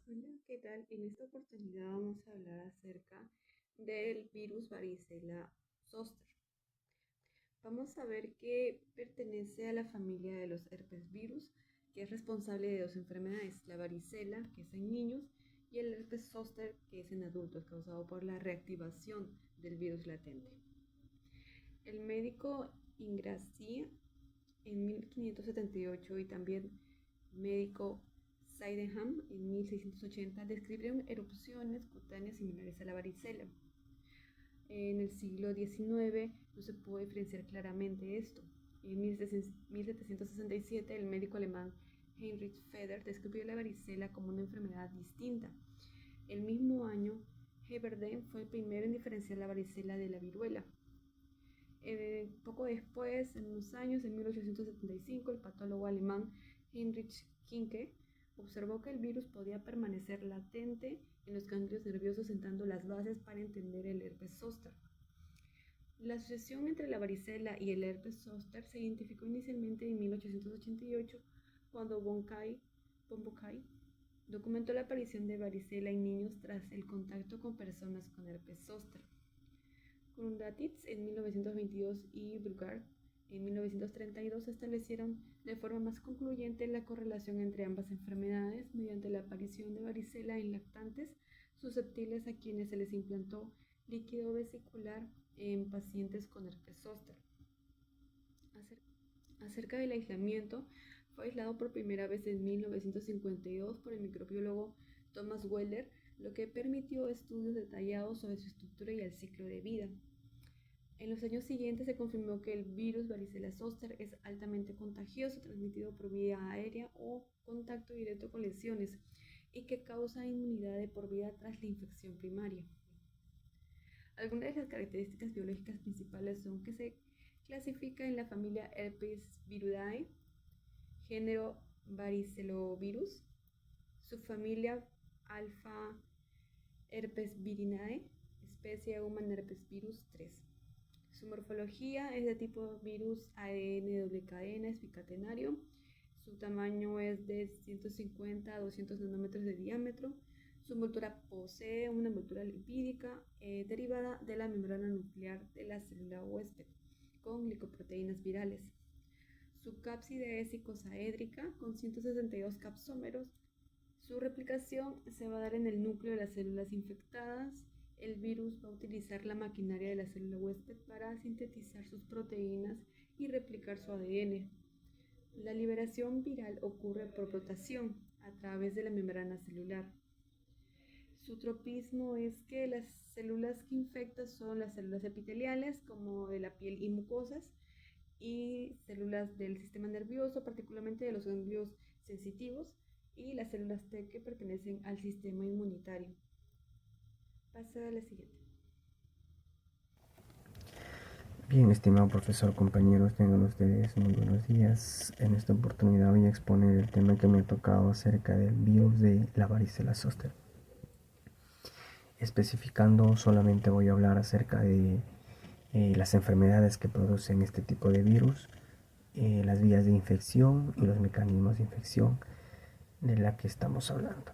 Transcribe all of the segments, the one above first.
Hola, ¿qué tal? En esta oportunidad vamos a hablar acerca del virus varicela zoster. Vamos a ver que pertenece a la familia de los herpes virus, que es responsable de dos enfermedades, la varicela, que es en niños, y el herpes zoster, que es en adultos, causado por la reactivación del virus latente. El médico Ingrassia en 1578 y también médico Sydenham en 1680 describieron erupciones cutáneas similares a la varicela. En el siglo XIX no se pudo diferenciar claramente esto. En 1767 el médico alemán Heinrich Feder describió la varicela como una enfermedad distinta. El mismo año, Heberden fue el primero en diferenciar la varicela de la viruela. Poco después, en unos años, en 1875, el patólogo alemán Heinrich Kinke observó que el virus podía permanecer latente en los ganglios nerviosos, sentando las bases para entender el herpes zóster. La asociación entre la varicela y el herpes zóster se identificó inicialmente en 1888, cuando von Boccai documentó la aparición de varicela en niños tras el contacto con personas con herpes zóster. Grundatitz en 1922 y Brugard en 1932 establecieron de forma más concluyente la correlación entre ambas enfermedades mediante la aparición de varicela en lactantes susceptibles a quienes se les implantó líquido vesicular en pacientes con herpes zóster. Acerca del aislamiento, fue aislado por primera vez en 1952 por el microbiólogo Thomas Weller, lo que permitió estudios detallados sobre su estructura y el ciclo de vida. En los años siguientes se confirmó que el virus varicela zoster es altamente contagioso, transmitido por vía aérea o contacto directo con lesiones y que causa inmunidad de por vida tras la infección primaria. Algunas de las características biológicas principales son que se clasifica en la familia Herpesviridae, género Varicelovirus, subfamilia Alpha Herpesvirinae, especie Human Herpes Virus 3. Su morfología es de tipo virus ADN doble cadena, es bicatenario. Su tamaño es de 150 a 200 nanómetros de diámetro. Su envoltura posee una envoltura lipídica derivada de la membrana nuclear de la célula huésped, con glicoproteínas virales. Su cápside es icosaédrica con 162 capsómeros. Su replicación se va a dar en el núcleo de las células infectadas. El virus va a utilizar la maquinaria de la célula huésped para sintetizar sus proteínas y replicar su ADN. La liberación viral ocurre por rotación a través de la membrana celular. Su tropismo es que las células que infecta son las células epiteliales, como de la piel y mucosas, y células del sistema nervioso, particularmente de los ganglios sensitivos, y las células T que pertenecen al sistema inmunitario. Pasa a la siguiente. Bien, estimado profesor, compañeros, tengan ustedes muy buenos días. En esta oportunidad voy a exponer el tema que me ha tocado acerca del virus de la varicela zoster. Especificando, solamente voy a hablar acerca de las enfermedades que producen este tipo de virus, las vías de infección y los mecanismos de infección de la que estamos hablando.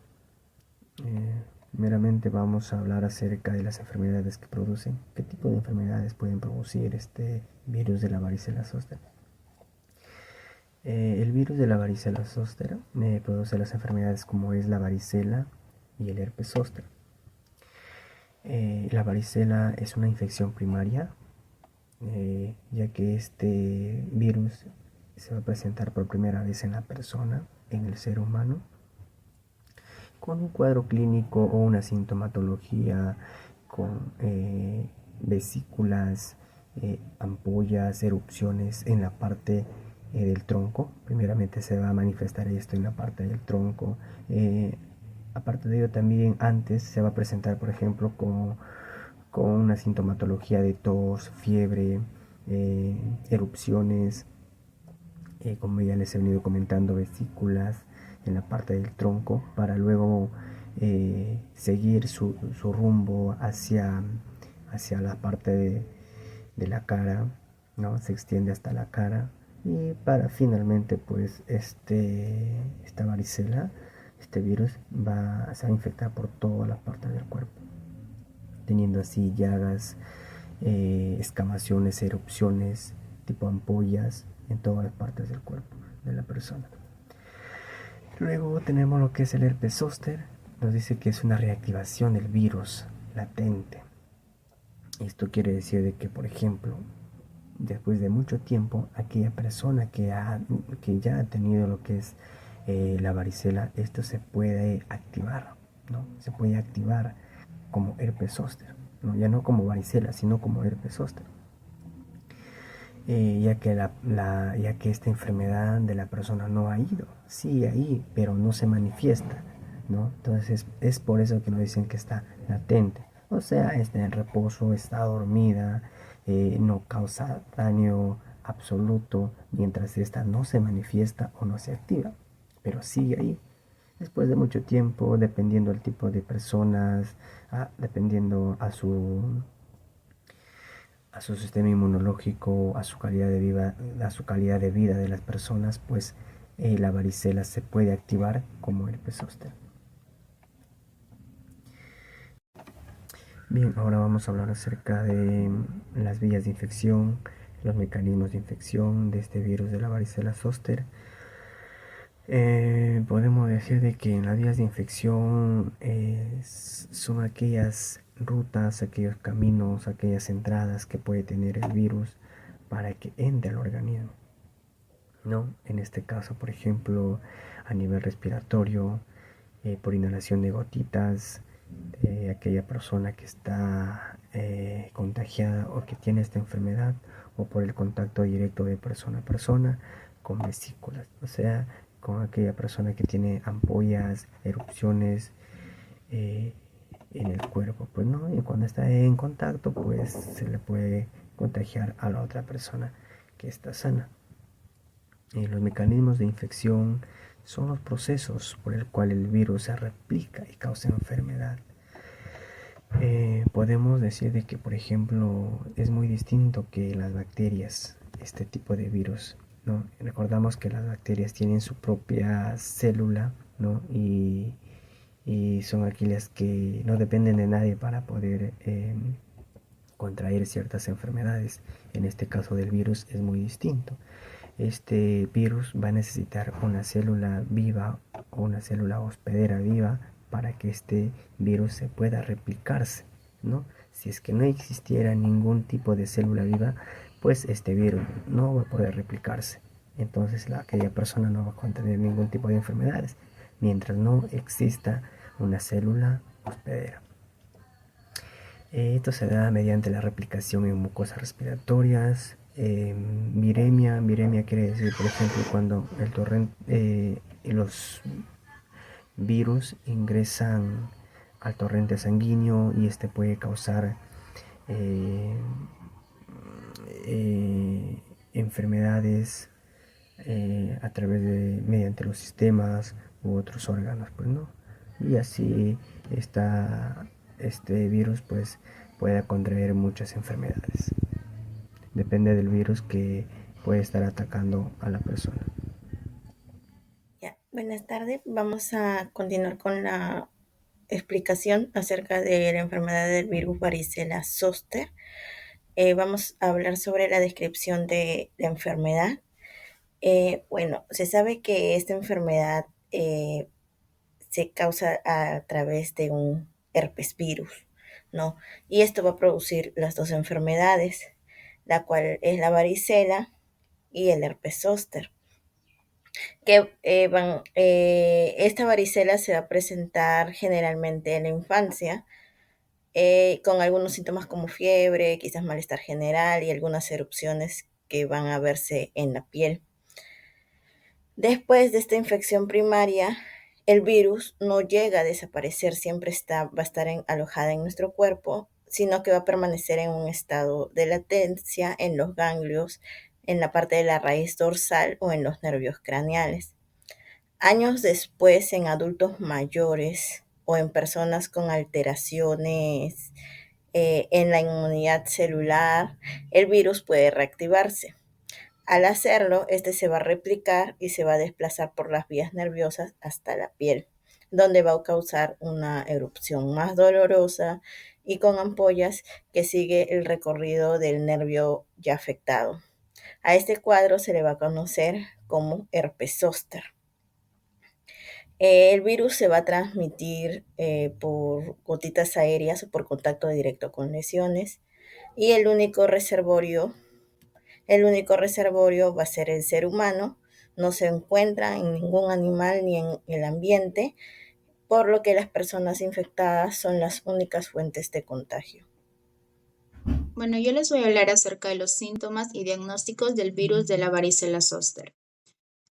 Meramente vamos a hablar acerca de las enfermedades que producen, qué tipo de enfermedades pueden producir este virus de la varicela zoster. El virus de la varicela zoster produce las enfermedades como es la varicela y el herpes zóster. La varicela es una infección primaria, ya que este virus se va a presentar por primera vez en la persona, en el ser humano, con un cuadro clínico o una sintomatología con vesículas, ampollas, erupciones en la parte del tronco. Primeramente se va a manifestar esto en la parte del tronco. Aparte de ello, también antes se va a presentar, por ejemplo, con una sintomatología de tos, fiebre, erupciones, como ya les he venido comentando, vesículas en la parte del tronco, para luego seguir su rumbo hacia la parte de la cara, ¿no? Se extiende hasta la cara y para finalmente pues esta varicela este virus se va a infectar por todas las partes del cuerpo, teniendo así llagas, escamaciones, erupciones, tipo ampollas en todas las partes del cuerpo de la persona. Luego tenemos lo que es el herpes zóster. Nos dice que es una reactivación del virus latente. Esto quiere decir de que, por ejemplo, después de mucho tiempo, aquella persona que ya ha tenido lo que es la varicela, esto se puede activar, ¿no? Se puede activar como herpes zóster, ¿no? Ya no como varicela, sino como herpes zóster. Ya que esta enfermedad de la persona no ha ido, sigue ahí, pero no se manifiesta, ¿no? Entonces es por eso que nos dicen que está latente, o sea, está en reposo, está dormida, no causa daño absoluto mientras esta no se manifiesta o no se activa, pero sigue ahí. Después de mucho tiempo, dependiendo del tipo de personas, dependiendo a su sistema inmunológico, a su calidad de vida de las personas, pues la varicela se puede activar como herpes zóster. Bien, ahora vamos a hablar acerca de las vías de infección, los mecanismos de infección de este virus de la varicela zóster. Podemos decir de que en las vías de infección son aquellas rutas, aquellos caminos, aquellas entradas que puede tener el virus para que entre al organismo, ¿no? En este caso, por ejemplo, a nivel respiratorio, por inhalación de gotitas, aquella persona que está contagiada o que tiene esta enfermedad, o por el contacto directo de persona a persona con vesículas, o sea, con aquella persona que tiene ampollas, erupciones en el cuerpo, pues no, y cuando está en contacto, pues se le puede contagiar a la otra persona que está sana. Los mecanismos de infección son los procesos por el cual el virus se replica y causa enfermedad. Podemos decir de que, por ejemplo, es muy distinto que las bacterias, este tipo de virus, ¿no? Recordamos que las bacterias tienen su propia célula, ¿no? Y son aquellas que no dependen de nadie para poder contraer ciertas enfermedades. En este caso del virus es muy distinto. Este virus va a necesitar una célula viva o una célula hospedera viva para que este virus se pueda replicarse, ¿no? Si es que no existiera ningún tipo de célula viva, pues este virus no va a poder replicarse. Entonces aquella persona no va a contener ningún tipo de enfermedades mientras no exista una célula hospedera. Esto se da mediante la replicación en mucosas respiratorias. Viremia quiere decir, por ejemplo, cuando los virus ingresan al torrente sanguíneo y este puede causar eh, enfermedades mediante los sistemas u otros órganos, pues no. Y así este virus pues puede contraer muchas enfermedades. Depende del virus que puede estar atacando a la persona. Ya, buenas tardes. Vamos a continuar con la explicación acerca de la enfermedad del virus varicela zoster. Vamos a hablar sobre la descripción de la enfermedad. Bueno, se sabe que esta enfermedad se causa a través de un herpes virus, ¿no? Y esto va a producir las dos enfermedades, la cual es la varicela y el herpes zóster. Esta varicela se va a presentar generalmente en la infancia, con algunos síntomas como fiebre, quizás malestar general y algunas erupciones que van a verse en la piel. Después de esta infección primaria, el virus no llega a desaparecer, siempre va a estar alojada en nuestro cuerpo, sino que va a permanecer en un estado de latencia en los ganglios, en la parte de la raíz dorsal o en los nervios craneales. Años después, en adultos mayores o en personas con alteraciones en la inmunidad celular, el virus puede reactivarse. Al hacerlo, este se va a replicar y se va a desplazar por las vías nerviosas hasta la piel. donde va a causar una erupción más dolorosa y con ampollas que sigue el recorrido del nervio ya afectado. A este cuadro se le va a conocer como herpes zóster. El virus se va a transmitir por gotitas aéreas o por contacto directo con lesiones y el único reservorio va a ser el ser humano. No se encuentra en ningún animal ni en el ambiente, por lo que las personas infectadas son las únicas fuentes de contagio. Bueno, yo les voy a hablar acerca de los síntomas y diagnósticos del virus de la varicela zóster.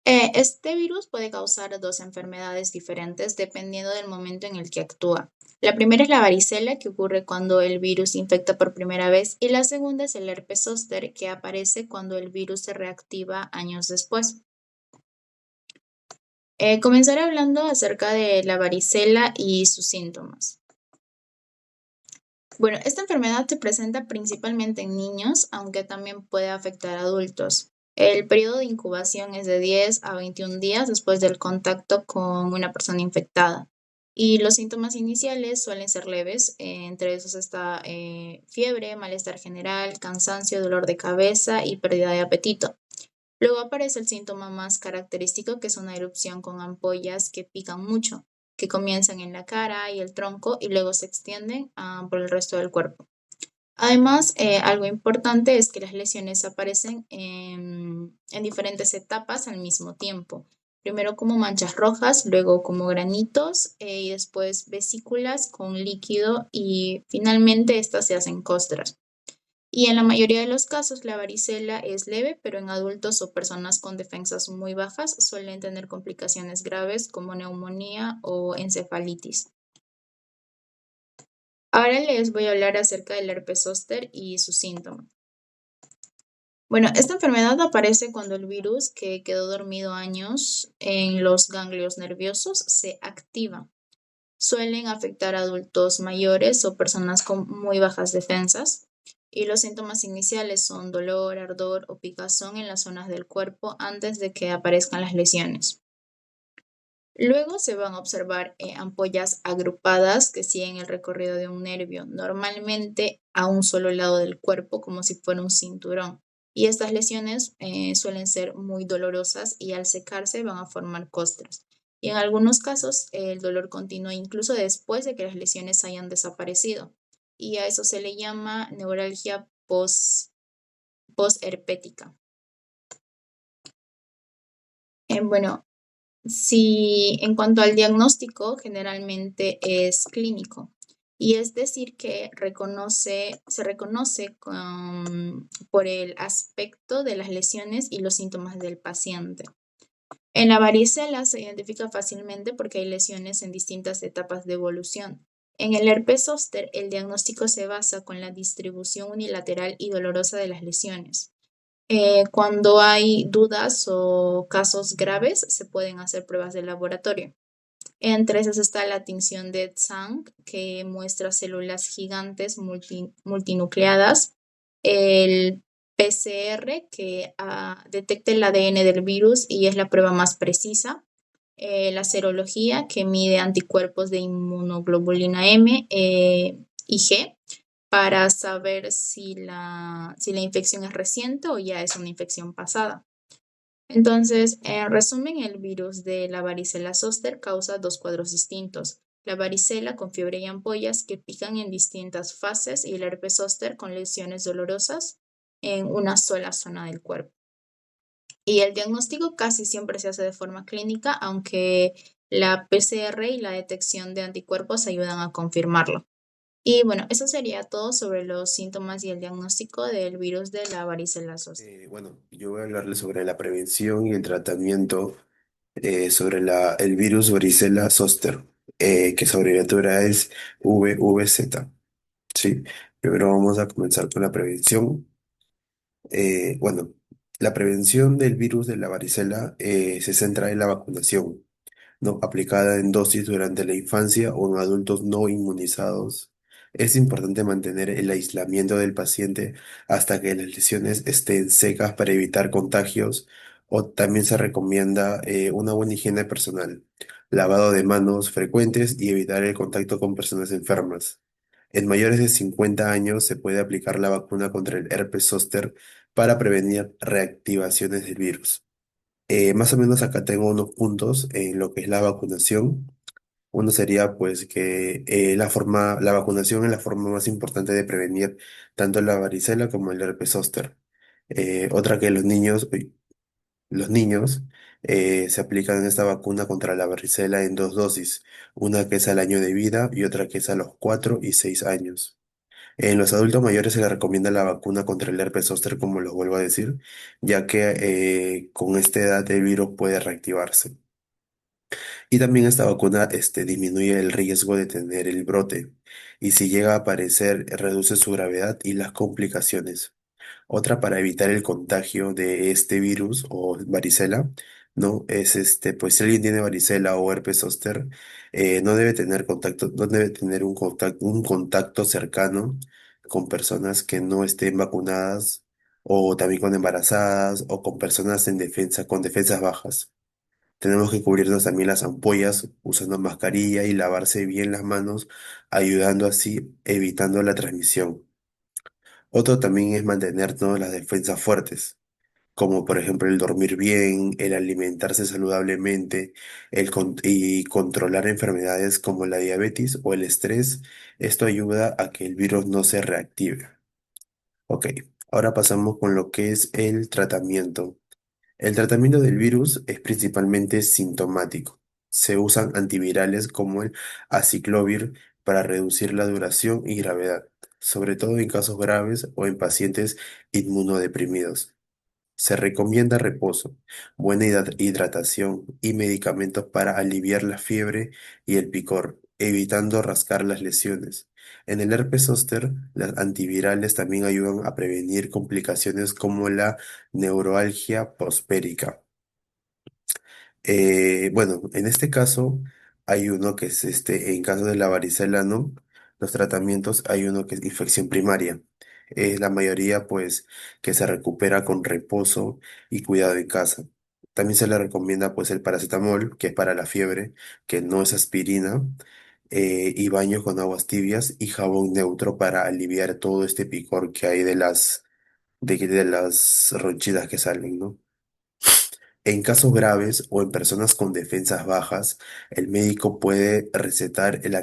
Este virus puede causar dos enfermedades diferentes dependiendo del momento en el que actúa. La primera es la varicela, que ocurre cuando el virus infecta por primera vez, y la segunda es el herpes zóster, que aparece cuando el virus se reactiva años después. Comenzaré hablando acerca de la varicela y sus síntomas. Bueno, esta enfermedad se presenta principalmente en niños, aunque también puede afectar a adultos. El periodo de incubación es de 10 a 21 días después del contacto con una persona infectada. Y los síntomas iniciales suelen ser leves, entre esos está fiebre, malestar general, cansancio, dolor de cabeza y pérdida de apetito. Luego aparece el síntoma más característico, que es una erupción con ampollas que pican mucho, que comienzan en la cara y el tronco y luego se extienden por el resto del cuerpo. Además, algo importante es que las lesiones aparecen en diferentes etapas al mismo tiempo. Primero como manchas rojas, luego como granitos y después vesículas con líquido y finalmente estas se hacen costras. Y en la mayoría de los casos la varicela es leve, pero en adultos o personas con defensas muy bajas suelen tener complicaciones graves como neumonía o encefalitis. Ahora les voy a hablar acerca del herpes zóster y sus síntomas. Bueno, esta enfermedad aparece cuando el virus, que quedó dormido años en los ganglios nerviosos, se activa. Suelen afectar a adultos mayores o personas con muy bajas defensas. Y los síntomas iniciales son dolor, ardor o picazón en las zonas del cuerpo antes de que aparezcan las lesiones. Luego se van a observar ampollas agrupadas que siguen el recorrido de un nervio, normalmente a un solo lado del cuerpo, como si fuera un cinturón. Y estas lesiones suelen ser muy dolorosas y al secarse van a formar costras. Y en algunos casos el dolor continúa incluso después de que las lesiones hayan desaparecido. Y a eso se le llama neuralgia postherpética. Bueno, si en cuanto al diagnóstico, generalmente es clínico. Y es decir, que se reconoce por el aspecto de las lesiones y los síntomas del paciente. En la varicela se identifica fácilmente porque hay lesiones en distintas etapas de evolución. En el herpes zóster, el diagnóstico se basa con la distribución unilateral y dolorosa de las lesiones. Cuando hay dudas o casos graves, se pueden hacer pruebas de laboratorio. Entre esas está la tinción de Tzanck, que muestra células gigantes multinucleadas, el PCR, que detecta el ADN del virus y es la prueba más precisa, la serología, que mide anticuerpos de inmunoglobulina M y G, para saber si la infección es reciente o ya es una infección pasada. Entonces, en resumen, el virus de la varicela zóster causa dos cuadros distintos: la varicela con fiebre y ampollas que pican en distintas fases y el herpes zóster con lesiones dolorosas en una sola zona del cuerpo. Y el diagnóstico casi siempre se hace de forma clínica, aunque la PCR y la detección de anticuerpos ayudan a confirmarlo. Y bueno, eso sería todo sobre los síntomas y el diagnóstico del virus de la varicela zóster. Bueno, yo voy a hablarles sobre la prevención y el tratamiento sobre el virus varicela zoster, que su abreviatura es VVZ. Sí, primero vamos a comenzar con la prevención. Bueno, la prevención del virus de la varicela se centra en la vacunación, ¿no? Aplicada en dosis durante la infancia o en adultos no inmunizados. Es importante mantener el aislamiento del paciente hasta que las lesiones estén secas para evitar contagios O también se recomienda una buena higiene personal, lavado de manos frecuentes y evitar el contacto con personas enfermas. En mayores de 50 años se puede aplicar la vacuna contra el herpes zóster para prevenir reactivaciones del virus. Más o menos acá tengo unos puntos en lo que es la vacunación. Uno sería pues que la vacunación es la forma más importante de prevenir tanto la varicela como el herpes zóster. Otra que los niños se aplican esta vacuna contra la varicela en dos dosis, una que es al año de vida y otra que es a los 4 y 6 años. En los adultos mayores se les recomienda la vacuna contra el herpes zóster, como los vuelvo a decir, ya que con esta edad el virus puede reactivarse. Y también esta vacuna disminuye el riesgo de tener el brote y si llega a aparecer reduce su gravedad y las complicaciones. Otra para evitar el contagio de este virus o varicela, ¿no? Es pues si alguien tiene varicela o herpes zóster, no debe tener contacto, no debe tener un contacto cercano con personas que no estén vacunadas o también con embarazadas o con personas con defensas bajas. Tenemos que cubrirnos también las ampollas usando mascarilla y lavarse bien las manos, ayudando así, evitando la transmisión. Otro también es mantenernos las defensas fuertes, como por ejemplo el dormir bien, el alimentarse saludablemente, y controlar enfermedades como la diabetes o el estrés. Esto ayuda a que el virus no se reactive. Ok, ahora pasamos con lo que es el tratamiento. El tratamiento del virus es principalmente sintomático. Se usan antivirales como el aciclovir para reducir la duración y gravedad, sobre todo en casos graves o en pacientes inmunodeprimidos. Se recomienda reposo, buena hidratación y medicamentos para aliviar la fiebre y el picor, evitando rascar las lesiones. En el herpes zóster, las antivirales también ayudan a prevenir complicaciones como la neuralgia pospérica. Bueno, en este caso hay uno que es en caso de la varicela, ¿no? Los tratamientos hay uno que es infección primaria. Es la mayoría, pues, que se recupera con reposo y cuidado en casa. También se le recomienda, pues, el paracetamol, que es para la fiebre, que no es aspirina, y baños con aguas tibias y jabón neutro para aliviar todo este picor que hay de las ronchitas que salen, ¿no? En casos graves o en personas con defensas bajas, el médico puede recetar el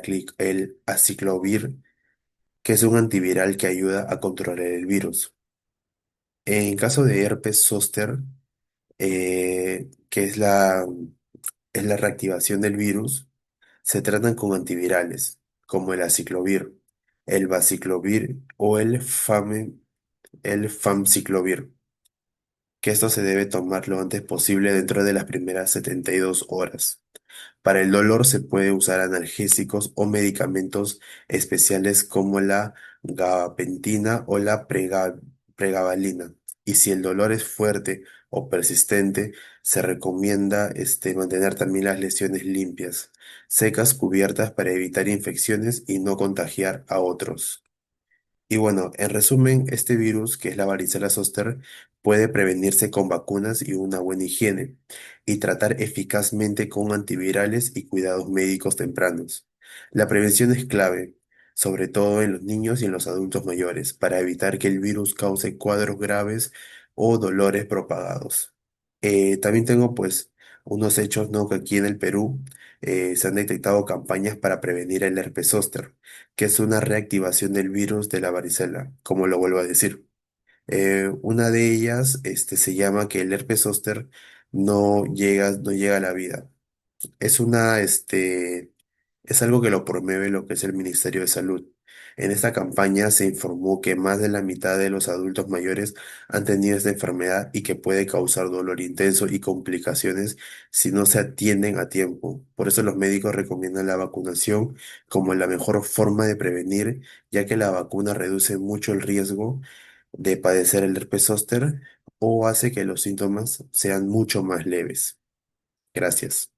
aciclovir, que es un antiviral que ayuda a controlar el virus. En caso de herpes zóster, que es la reactivación del virus, se tratan con antivirales, como el aciclovir, el baciclovir o el famciclovir, que esto se debe tomar lo antes posible dentro de las primeras 72 horas. Para el dolor se puede usar analgésicos o medicamentos especiales como la gabapentina o la pregabalina. Y si el dolor es fuerte o persistente, se recomienda mantener también las lesiones limpias, secas, cubiertas para evitar infecciones y no contagiar a otros. Y bueno, en resumen, este virus, que es la varicela zoster, puede prevenirse con vacunas y una buena higiene, y tratar eficazmente con antivirales y cuidados médicos tempranos. La prevención es clave, sobre todo en los niños y en los adultos mayores, para evitar que el virus cause cuadros graves o dolores propagados. También tengo pues unos hechos, ¿no? Que aquí en el Perú se han detectado campañas para prevenir el herpes zóster, que es una reactivación del virus de la varicela, como lo vuelvo a decir. Una de ellas, se llama que el herpes zóster no llega a la vida. Es es algo que lo promueve lo que es el Ministerio de Salud. En esta campaña se informó que más de la mitad de los adultos mayores han tenido esta enfermedad y que puede causar dolor intenso y complicaciones si no se atienden a tiempo. Por eso los médicos recomiendan la vacunación como la mejor forma de prevenir, ya que la vacuna reduce mucho el riesgo de padecer el herpes zóster o hace que los síntomas sean mucho más leves. Gracias.